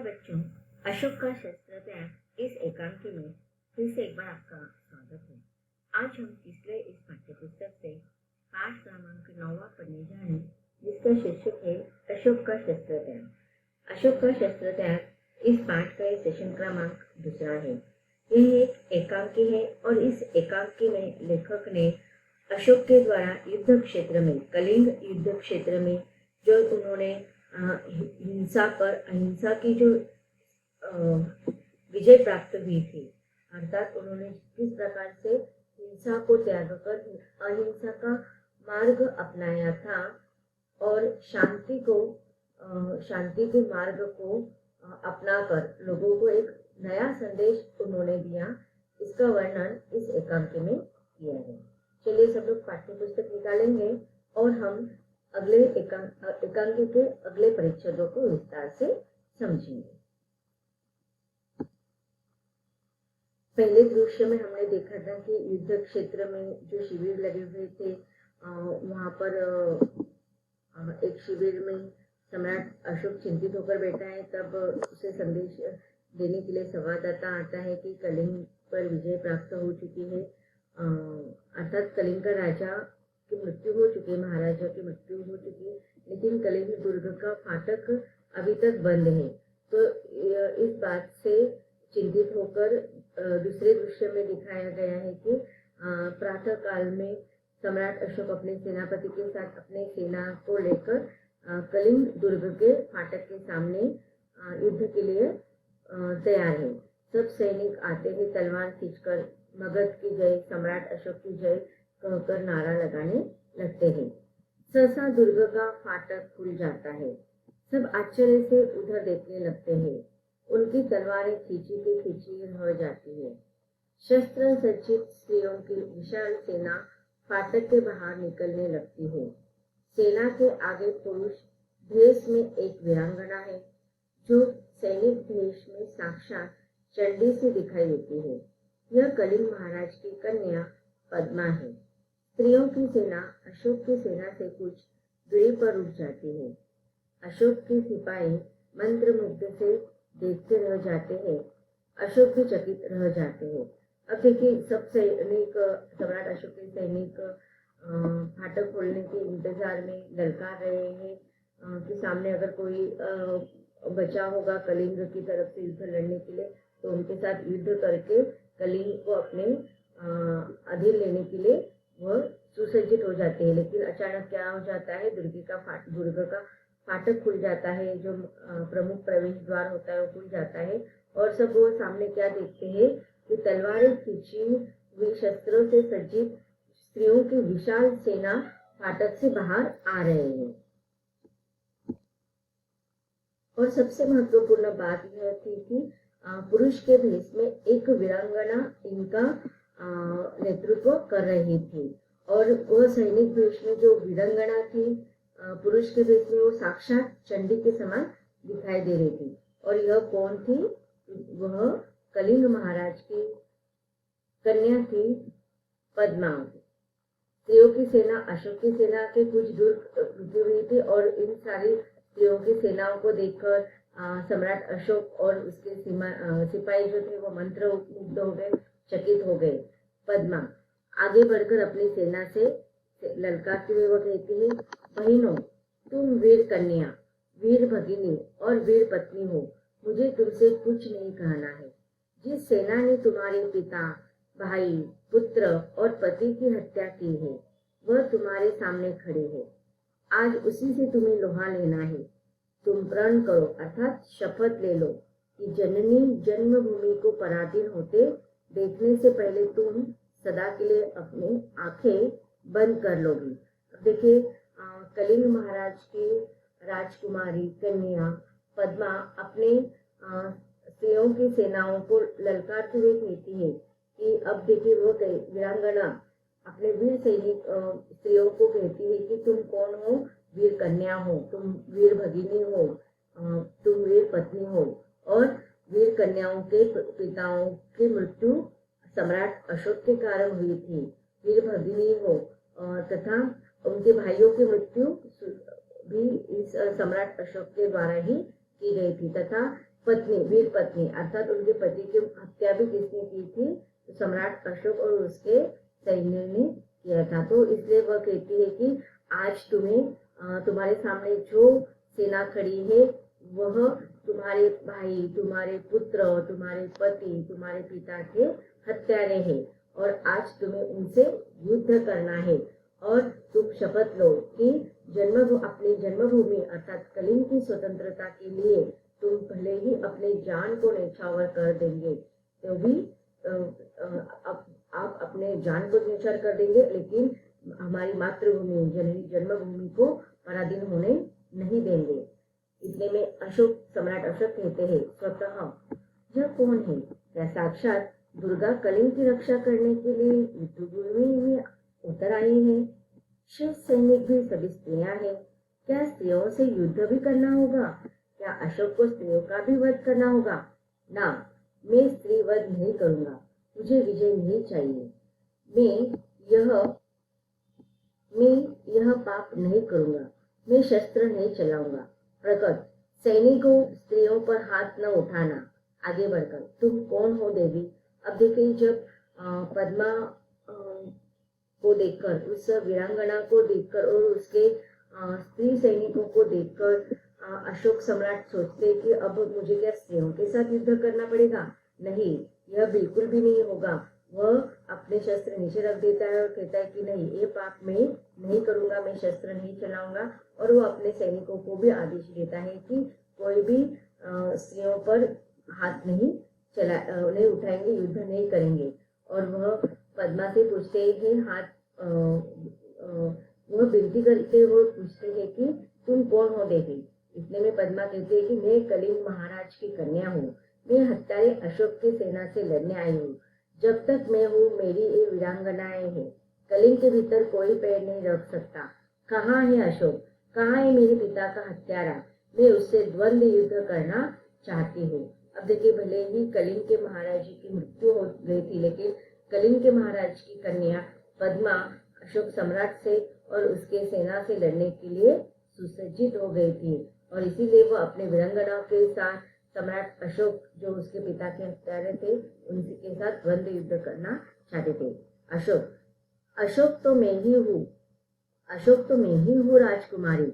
बच्चों, अशोक का शस्त्र त्याग इस एकांकी में फिर से एक बार आपका स्वागत है। आज हम तीसरे इस पाठ्यपुस्तक से पाठ क्रमांक 9 पढ़ने जा रहे हैं, जिसका शीर्षक है अशोक का शस्त्र त्याग। अशोक का शस्त्र त्याग इस पाठ का सेशन क्रमांक 2 है। यह एक एकांकी है और इस एकांकी में लेखक ने अशोक के द्वारा युद्ध क्षेत्र में, कलिंग युद्ध क्षेत्र में जो उन्होंने हिंसा पर अहिंसा की जो विजय प्राप्त हुई थी, अर्थात उन्होंने किस प्रकार से हिंसा को त्याग कर अहिंसा का मार्ग अपनाया था और शांति के मार्ग को अपनाकर लोगों को एक नया संदेश उन्होंने दिया, इसका वर्णन इस एकांकी में किया है। चलिए सब लोग पाठ्य पुस्तक निकालेंगे और हम अगले एकांकी के अगले परिच्छेदों को विस्तार से समझेंगे। पहले दृश्य में हमने देखा था कि युद्ध क्षेत्र में जो शिविर लगे हुए थे, वहां पर एक शिविर में सम्राट अशोक चिंतित होकर बैठा है। तब उसे संदेश देने के लिए संवाददाता आता है कि कलिंग पर विजय प्राप्त हो चुकी है, अर्थात कलिंग का राजा की मृत्यु हो चुकी है, महाराजा की मृत्यु हो चुकी है, लेकिन कलिंग दुर्ग का फाटक अभी तक बंद है। तो इस बात से चिंतित होकर दूसरे दृश्य में दिखाया गया है कि प्रातः काल में सम्राट अशोक अपने सेनापति के साथ अपने सेना को लेकर कलिंग दुर्ग के फाटक के सामने युद्ध के लिए तैयार है। सब सैनिक आते हैं, तलवार खींचकर मगध की जय, सम्राट अशोक की जय कहकर नारा लगाने लगते हैं। सहसा दुर्ग का फाटक खुल जाता है। सब आश्चर्य से उधर देखने लगते हैं। उनकी तलवारें खींची रह जाती है। शस्त्र सज्जित स्त्रियों की विशाल सेना फाटक के बाहर निकलने लगती है। सेना के आगे पुरुष भेष में एक वीरांगना है, जो सैनिक भेष में साक्षात चंडी से दिखाई देती है। यह कलिंग महाराज की कन्या पद्मा है। स्त्रियों की सेना अशोक की सेना से कुछ दूरी पर रुक जाती है। अशोक के सिपाही मंत्रमुग्ध से देखते रह जाते हैं। अशोक भी चकित रह जाते हैं। अब देखिए, सब सैनिक, सम्राट अशोक के सैनिक फाटक खोलने के इंतजार में ललकार रहे हैं कि सामने अगर कोई बचा होगा कलिंग की तरफ से युद्ध लड़ने के लिए, तो उनके साथ युद्ध करके कलिंग को अपने अधीन लेने के लिए वह सुसज्जित हो जाते हैं। लेकिन अचानक क्या हो जाता है, दुर्ग का फाटक खुल जाता है, जो प्रमुख प्रवेश द्वार होता है वो खुल जाता है और सब वो सामने क्या देखते हैं कि तलवारें खींची हुई शस्त्रों से सज्जित स्त्रियों की विशाल सेना फाटक से बाहर आ रहे हैं। और सबसे महत्वपूर्ण बात यह थी कि पुरुष के भेष में एक वीरांगना इनका नेतृत्व कर रही थी और वह सैनिक भेष में जो वीरांगना थी पुरुष के भेष में, वो साक्षात चंडी के समान दिखाई दे रही थी। और यह कौन थी? वह कलिंग महाराज की कन्या थी, पद्मा। स्त्रियों की सेना अशोक की सेना के कुछ दूर रुकी हुई थी और इन सारी स्त्रियों की सेनाओं को देखकर सम्राट अशोक और उसके सिपाही जो थे वो मंत्र मुग्ध हो गए, चकित हो गए। पद्मा आगे बढ़कर अपनी सेना से ललकारते हुए वह कहती है, बहनों, तुम वीर कन्या, वीर भगिनी और वीर पत्नी हो। मुझे तुमसे कुछ नहीं कहना है। जिस सेना ने तुम्हारे पिता, भाई, पुत्र और पति की हत्या की है, वह तुम्हारे सामने खड़ी है। आज उसी से तुम्हें लोहा लेना है। तुम प्रण करो, अर्थात शपथ ले लो कि जननी जन्मभूमि को पराधीन होते देखने से पहले तुम सदा के लिए अपनी आंखें बंद कर लोगी। देखिए, कलिंग महाराज की राजकुमारी कन्या पद्मा अपने स्त्रियों की सेनाओं को ललकारते हुए कहती है कि अब देखिए, वो वीरांगना अपने वीर सैनिक स्त्रियों को कहती है कि तुम कौन हो? वीर कन्या हो, तुम वीर भगिनी हो, तुम वीर पत्नी हो और वीर कन्याओं के पिताओं की मृत्यु सम्राट अशोक के कारण हुई थी। वीर भगिनी हो तथा उनके भाइयों की मृत्यु भी इस सम्राट अशोक के द्वारा ही की गई थी तथा पत्नी, वीर पत्नी अर्थात उनके पति की हत्या भी किसने की थी? तो सम्राट अशोक और उसके सैन्य ने किया था। तो इसलिए वह कहती है कि आज तुम्हारे सामने जो सेना खड़ी है वह तुम्हारे भाई, तुम्हारे पुत्र, तुम्हारे पति, तुम्हारे पिता के हत्यारे हैं और आज तुम्हें उनसे युद्ध करना है और तुम शपथ लो कि अपनी जन्मभूमि अर्थात कलिंग की स्वतंत्रता के लिए तुम भले ही अपने जान को न्यौछावर कर देंगे, तो भी आप अपने जान को न्यौछावर कर देंगे, लेकिन हमारी मातृभूमि जन्मभूमि को पराधीन होने नहीं देंगे। इतने में सम्राट अशोक कहते हैं, स्वतः यह कौन है? क्या साक्षात दुर्गा कलिंग की रक्षा करने के लिए युद्धभूमि में उतर आई है? शिव सैनिक भी सभी स्त्रियां हैं। क्या स्त्रियों से युद्ध भी करना होगा? क्या अशोक को स्त्रियों का भी वध करना होगा? ना, मैं स्त्री वध नहीं करूंगा। मुझे विजय नहीं चाहिए। मैं यह पाप नहीं करूंगा। मैं शस्त्र नहीं चलाऊंगा। प्रकट सैनिकों, स्त्रियों पर हाथ न उठाना। आगे बढ़कर, तुम कौन हो देवी? अब देखिए, जब पद्मा को देखकर, उस वीरांगना को देखकर और उसके स्त्री सैनिकों को देखकर अशोक सम्राट सोचते कि अब मुझे क्या स्त्रियों के साथ युद्ध करना पड़ेगा? नहीं, यह बिल्कुल भी नहीं होगा। वह अपने शस्त्र नीचे रख देता है और कहता है कि नहीं, ये पाप मैं नहीं करूंगा, मैं शस्त्र नहीं चलाऊंगा। और वो अपने सैनिकों को भी आदेश देता है कि कोई भी स्त्रियों पर हाथ नहीं उठाएंगे, युद्ध नहीं करेंगे। और वह पद्मा से पूछते हैं कि वह विनती करते हुए पूछते हैं कि तुम कौन हो देवी? इतने में पद्मा कहती है कि मैं कलिंग महाराज की कन्या हूँ। मैं हत्यारे अशोक की सेना से लड़ने आई हूँ। जब तक मैं हूँ, मेरी ये वीरांगनाएं हैं। कलिंग के भीतर कोई पैर नहीं रख सकता। कहाँ है अशोक? कहाँ है मेरे पिता का हत्यारा? मैं उससे द्वंद्व युद्ध करना चाहती हूँ। अब देखिए, भले ही कलिंग के महाराज की मृत्यु हो गई थी, लेकिन कलिंग के महाराज की कन्या पद्मा अशोक सम्राट से और उसके सेना से लड़ने के लिए सुसज्जित हो गई थी और इसीलिए वो अपने वीरांगनाओं के साथ सम्राट अशोक, जो उसके पिता के हत्यारे थे, उनके साथ द्वंद्व युद्ध करना चाहते थे। अशोक तो मैं ही हूँ। अशोक तो मैं ही हूँ राजकुमारी।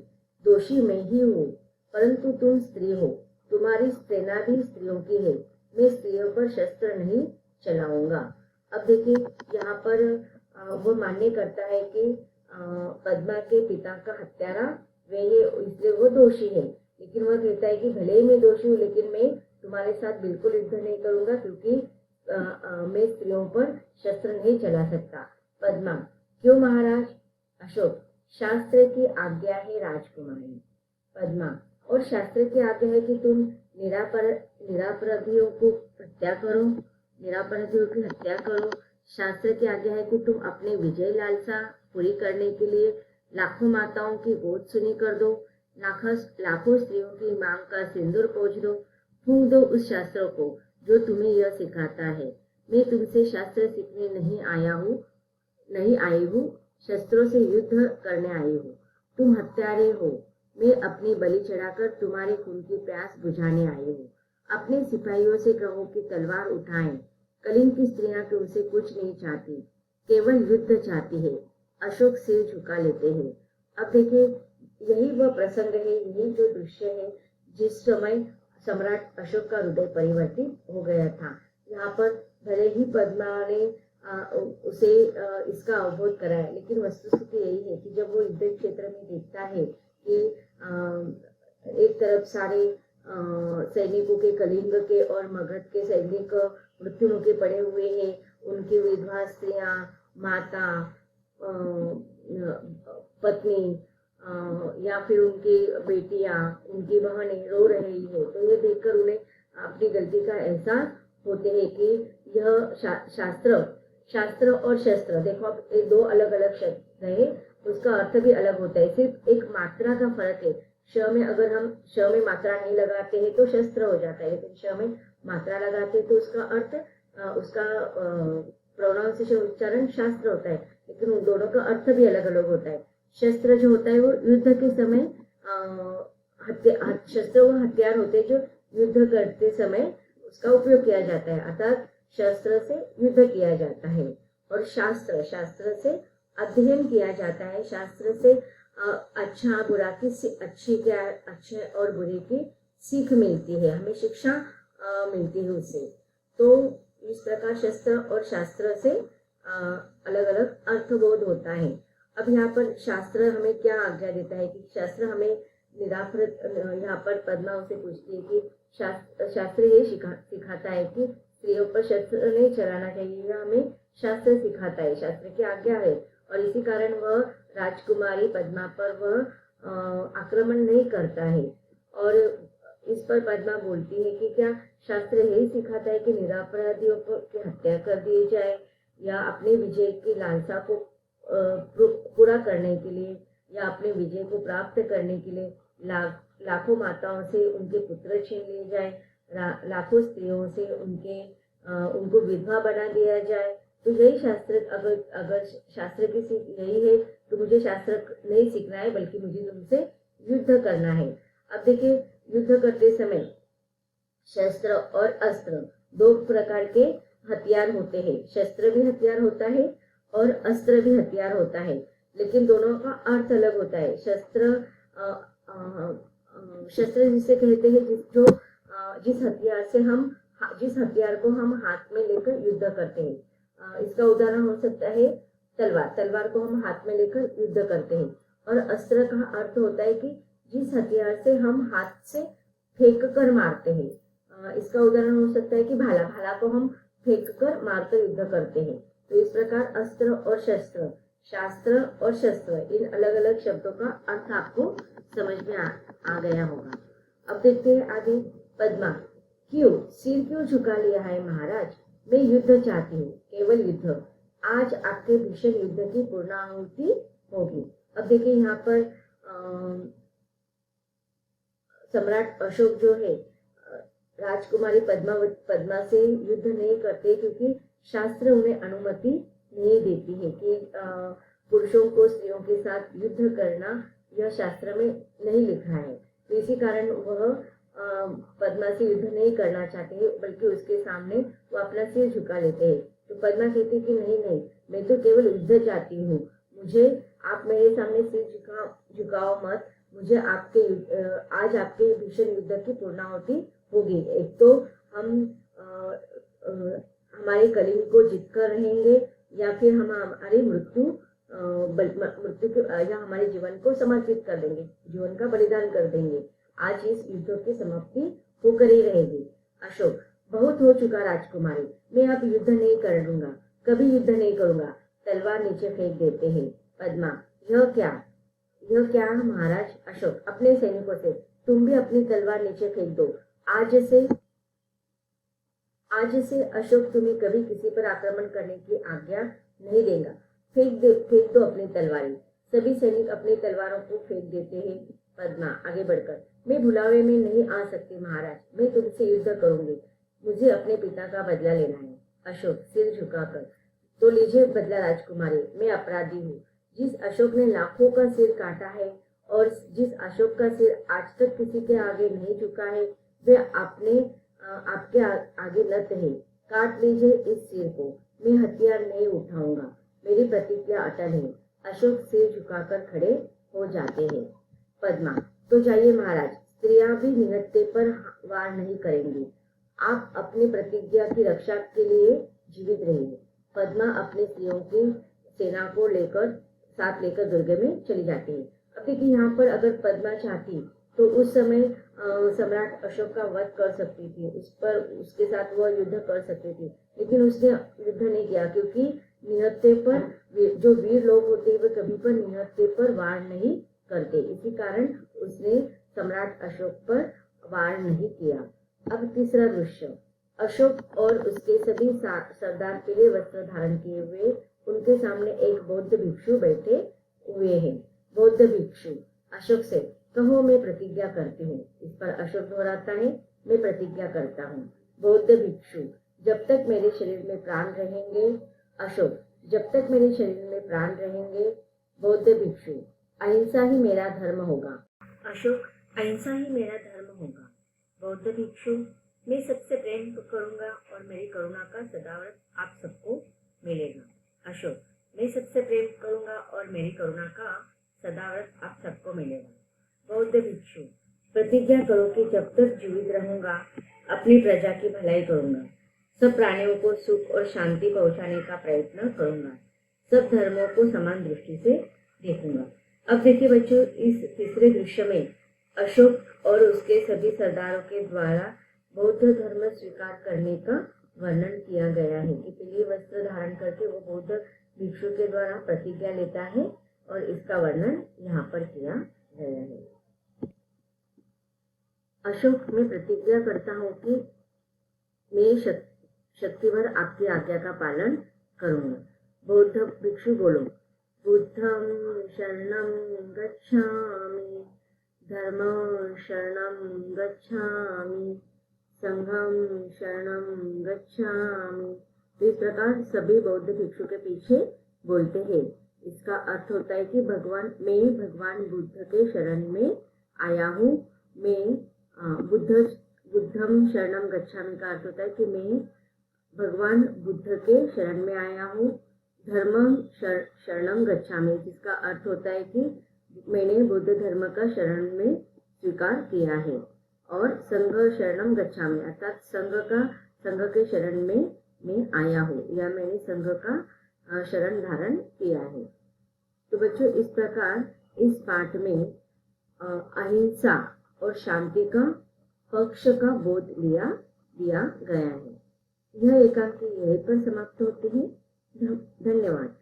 दोषी मैं ही हूँ, परंतु तुम स्त्री हो। तुम्हारी सेना भी स्त्रियों की है। मैं स्त्रियों पर शस्त्र नहीं चलाऊंगा। अब देखिए, यहाँ पर वो मान्य करता है कि पद्मा के पिता का हत्यारा वे है, इसलिए वो दोषी है। लेकिन वह कहता है कि भले ही मैं दोषी हूँ, लेकिन मैं तुम्हारे साथ बिल्कुल युद्ध नहीं करूंगा, क्योंकि मैं स्त्रियों पर शस्त्र नहीं चला सकता। पद्मा, क्यों महाराज? अशोक, शास्त्र की आज्ञा है राजकुमारी। पद्मा, और शास्त्र की आज्ञा है कि तुम निरापराधियों की हत्या करो। शास्त्र की आज्ञा है कि तुम अपने विजय लालसा पूरी करने के लिए लाखों माताओं की गोद सुनी कर दो, लाखों स्त्रियों की मांग का सिंदूर पोंछ दो, फूंक दो उस शास्त्र को जो तुम्हें यह सिखाता है। मैं तुमसे शास्त्र सीखने नहीं आई हूँ, शस्त्रों से युद्ध करने आई हूँ। तुम हत्यारे हो। मैं अपनी बलि चढ़ाकर तुम्हारे खून की प्यास बुझाने आई हूँ। अपने सिपाहियों से कहो कि तलवार उठाएं। कलिंग की स्त्रियां तुमसे कुछ नहीं चाहती, केवल युद्ध चाहती है। अशोक सिर झुका लेते हैं। अब देखिए, यही वह प्रसंग है, यही जो दृश्य है जिस समय सम्राट अशोक का हृदय परिवर्तित हो गया था। यहाँ पर भले ही पद्मा ने उसे इसका अवबोध कराया, लेकिन वस्तुस्थिति यही है कि जब वो युद्ध क्षेत्र में देखता है कि एक तरफ सारे सैनिकों के, कलिंग के और मगध के सैनिक मृत्युमुखी पड़े हुए हैं, उनकी विधवा स्त्रियां, माता, पत्नी या फिर उनकी बेटियां, उनकी बहनें रो रही है, तो ये देखकर उन्हें अपनी गलती का एहसास होते हैं कि यह शास्त्र और शस्त्र, देखो अब ये दो अलग अलग शब्द है, उसका अर्थ भी अलग होता है। सिर्फ एक मात्रा का फर्क है। श में अगर हम श में मात्रा नहीं लगाते हैं तो शस्त्र हो जाता है, लेकिन श में मात्रा लगाते हैं तो उसका अर्थ, उसका प्रोनाउंसिएशन, उच्चारण शास्त्र होता है, लेकिन उन दोनों का अर्थ भी अलग अलग होता है। शस्त्र जो होता है वो युद्ध के समय शस्त्र वो हथियार होते हैं जो युद्ध करते समय उसका उपयोग किया जाता है, अर्थात शस्त्र से युद्ध किया जाता है। और शास्त्र, शास्त्र से अध्ययन किया जाता है, शास्त्र से अच्छा बुरा की अच्छी क्या अच्छे और बुरे की सीख मिलती है, हमें शिक्षा मिलती है उससे। तो इस प्रकार शस्त्र और शास्त्र से अलग अलग अर्थबोध होता है। अब यहाँ पर शास्त्र हमें क्या आज्ञा देता है कि शास्त्र हमें निराकृत, यहाँ पर पद्मा उसे पूछती है कि शास्त्र ये सिखाता है कि स्त्रियों पर शस्त्र नहीं चलाना चाहिए, यह हमें शास्त्र सिखाता है, शास्त्र की आज्ञा है। और इसी कारण वह राजकुमारी पद्मा पर वह आक्रमण नहीं करता है। और इस पर पद्मा बोलती है कि क्या शास्त्र यही सिखाता है कि निरपराधियों की हत्या कर दी जाए, या अपने विजय की लालसा को पूरा करने के लिए या अपने विजय को प्राप्त करने के लिए लाखों माताओं से उनके पुत्र छीन लिए जाए, लाखों स्त्रियों से उनको विधवा बना दिया जाए। तो यही शास्त्र, अगर शास्त्र की सीख यही है तो मुझे शास्त्र नहीं सीखना है, बल्कि मुझे तुमसे युद्ध करना है। अब देखिए, युद्ध करते समय शस्त्र और अस्त्र दो प्रकार के हथियार होते हैं। शस्त्र भी हथियार होता है और अस्त्र भी हथियार होता है, लेकिन दोनों का अर्थ अलग होता है। शस्त्र जिसे कहते हैं जिस हथियार को हम हाथ में लेकर युद्ध करते हैं। इसका उदाहरण हो सकता है तलवार को हम हाथ में लेकर युद्ध करते हैं। और अस्त्र का अर्थ होता है कि जिस हथियार से हम हाथ से फेंक कर मारते हैं। इसका उदाहरण हो सकता है कि भाला को हम फेंक कर मारकर युद्ध करते हैं। तो इस प्रकार अस्त्र और शस्त्र, शास्त्र और शस्त्र, इन अलग अलग शब्दों का अर्थ आपको समझ में आ गया होगा। अब देखते हैं आगे। पद्मा, सिर क्यों झुका लिया है महाराज? मैं युद्ध चाहती हूँ, केवल युद्ध। आज आपके भीषण युद्ध की पूर्णाहुति होगी। अब देखिए, यहाँ पर सम्राट अशोक जो है राजकुमारी पद्मा से युद्ध नहीं करते, क्योंकि शास्त्र उन्हें अनुमति नहीं देती है कि पुरुषों को स्त्रियों के साथ युद्ध करना, यह शास्त्र में नहीं लिखा है। तो इसी कारण वह पद्मा से युद्ध नहीं करना चाहते हैं, बल्कि उसके सामने वो अपना सिर झुका लेते हैं। तो पद्मा कहती कि नहीं, मैं तो केवल युद्ध चाहती हूँ, मुझे आप मेरे सामने सिर झुकाओ मत। मुझे आज आपके भीषण युद्ध की पूर्णाहुति होगी। एक तो हम हमारे कलिंग को जीत कर रहेंगे, या फिर हम हमारी मृत्यु या हमारे जीवन को समर्पित कर देंगे, जीवन का बलिदान कर देंगे। आज इस युद्ध की समाप्ति होकर ही रहेगी। अशोक, बहुत हो चुका राजकुमारी, मैं अब युद्ध नहीं करूंगा, कभी युद्ध नहीं करूंगा। तलवार नीचे फेंक देते हैं। पद्मा, यह क्या महाराज? अशोक अपने सैनिकों से, तुम भी अपनी तलवार नीचे फेंक दो। आज से अशोक तुम्हें कभी किसी पर आक्रमण करने की आज्ञा नहीं देगा। फेंक दो अपनी तलवारें। सभी सैनिक अपनी तलवारों को फेंक देते हैं। पद्मा आगे बढ़कर, मैं बुलावे में नहीं आ सकती महाराज, मैं तुमसे युद्ध करूंगी, मुझे अपने पिता का बदला लेना है। अशोक सिर झुकाकर, तो लीजिए बदला राजकुमारी, मैं अपराधी हूँ। जिस अशोक ने लाखों का सिर काटा है और जिस अशोक का सिर आज तक किसी के आगे नहीं झुका है, वे आपके आगे नत है। काट लीजिए इस सिर को, मैं हथियार नहीं उठाऊंगा, मेरी प्रतिज्ञा अटल है। अशोक सिर झुकाकर खड़े हो जाते हैं। पद्मा, तो जाइए महाराज, स्त्रियां भी निहत्थे पर वार नहीं करेंगी। आप अपनी प्रतिज्ञा की रक्षा के लिए जीवित रहिए। पद्मा अपनी स्त्रियों की सेना को साथ लेकर दुर्ग में चली जाती है। अब देखिए, यहाँ पर अगर पद्मा चाहती तो उस समय सम्राट अशोक का वध कर सकती थी, उसके साथ वह युद्ध कर सकती थी, लेकिन उसने युद्ध नहीं किया, क्योंकि निहत्थे पर जो वीर लोग होते हैं वे कभी पर निहत्थे पर वार नहीं करते। इसी कारण उसने सम्राट अशोक पर वार नहीं किया। अब तीसरा दृश्य, अशोक और उसके सभी सरदार पीले वस्त्र धारण किए हुए, उनके सामने एक बौद्ध भिक्षु बैठे हुए हैं। बौद्ध भिक्षु अशोक से, कहो मैं प्रतिज्ञा करती हूँ। इस पर अशोक दोहराता है, मैं प्रतिज्ञा करता हूँ। बौद्ध भिक्षु, जब तक मेरे शरीर में प्राण रहेंगे। अशोक, जब तक मेरे शरीर में प्राण रहेंगे। बौद्ध भिक्षु, अहिंसा ही मेरा धर्म होगा। अशोक, अहिंसा ही मेरा धर्म होगा। बौद्ध भिक्षु, मैं सबसे प्रेम करूंगा और मेरी करुणा का सदाव्रत आप सबको मिलेगा। अशोक, मैं सबसे प्रेम करूंगा और मेरी करुणा का सदाव्रत आप सबको मिलेगा। बौद्ध भिक्षु, प्रतिज्ञा करो कि जब तक जीवित रहूंगा अपनी प्रजा की भलाई करूंगा, सब प्राणियों को सुख और शांति पहुंचाने का प्रयत्न करूंगा, सब धर्मों को समान दृष्टि से देखूंगा। अब देखिए बच्चों, इस तीसरे दृश्य में अशोक और उसके सभी सरदारों के द्वारा बौद्ध धर्म स्वीकार करने का वर्णन किया गया है कि पीले वस्त्र धारण करके वो बौद्ध भिक्षु के द्वारा प्रतिज्ञा लेता है और इसका वर्णन यहाँ पर किया गया है। अशोक, मैं प्रतिज्ञा करता हूँ कि मैं शक्ति भर आपकी आज्ञा का पालन करूंगा। बौद्ध भिक्षु बोलो, बुद्धं शरणं गच्छामि, धर्मं शरणं गच्छामि, संघं शरणं गच्छामि। तो इस प्रकार सभी बौद्ध भिक्षु के पीछे बोलते हैं। इसका अर्थ होता है कि मैं भगवान बुद्ध के शरण में आया हूँ। मैं बुद्धम शरणम गच्छामि का अर्थ होता है कि मैं भगवान बुद्ध के शरण में आया हूँ। धर्म शरणम गच्छामि, जिसका अर्थ होता है कि मैंने बुद्ध धर्म का शरण में स्वीकार किया है। और संघ शरणम गच्छामि अर्थात संघ के शरण में मैं आया हूँ या मैंने संघ का शरण धारण किया है। तो बच्चों, इस प्रकार इस पाठ में अहिंसा और शांति का पक्ष का बोध दिया गया है। यह एकांकी यहीं पर समाप्त होती है। धन्यवाद।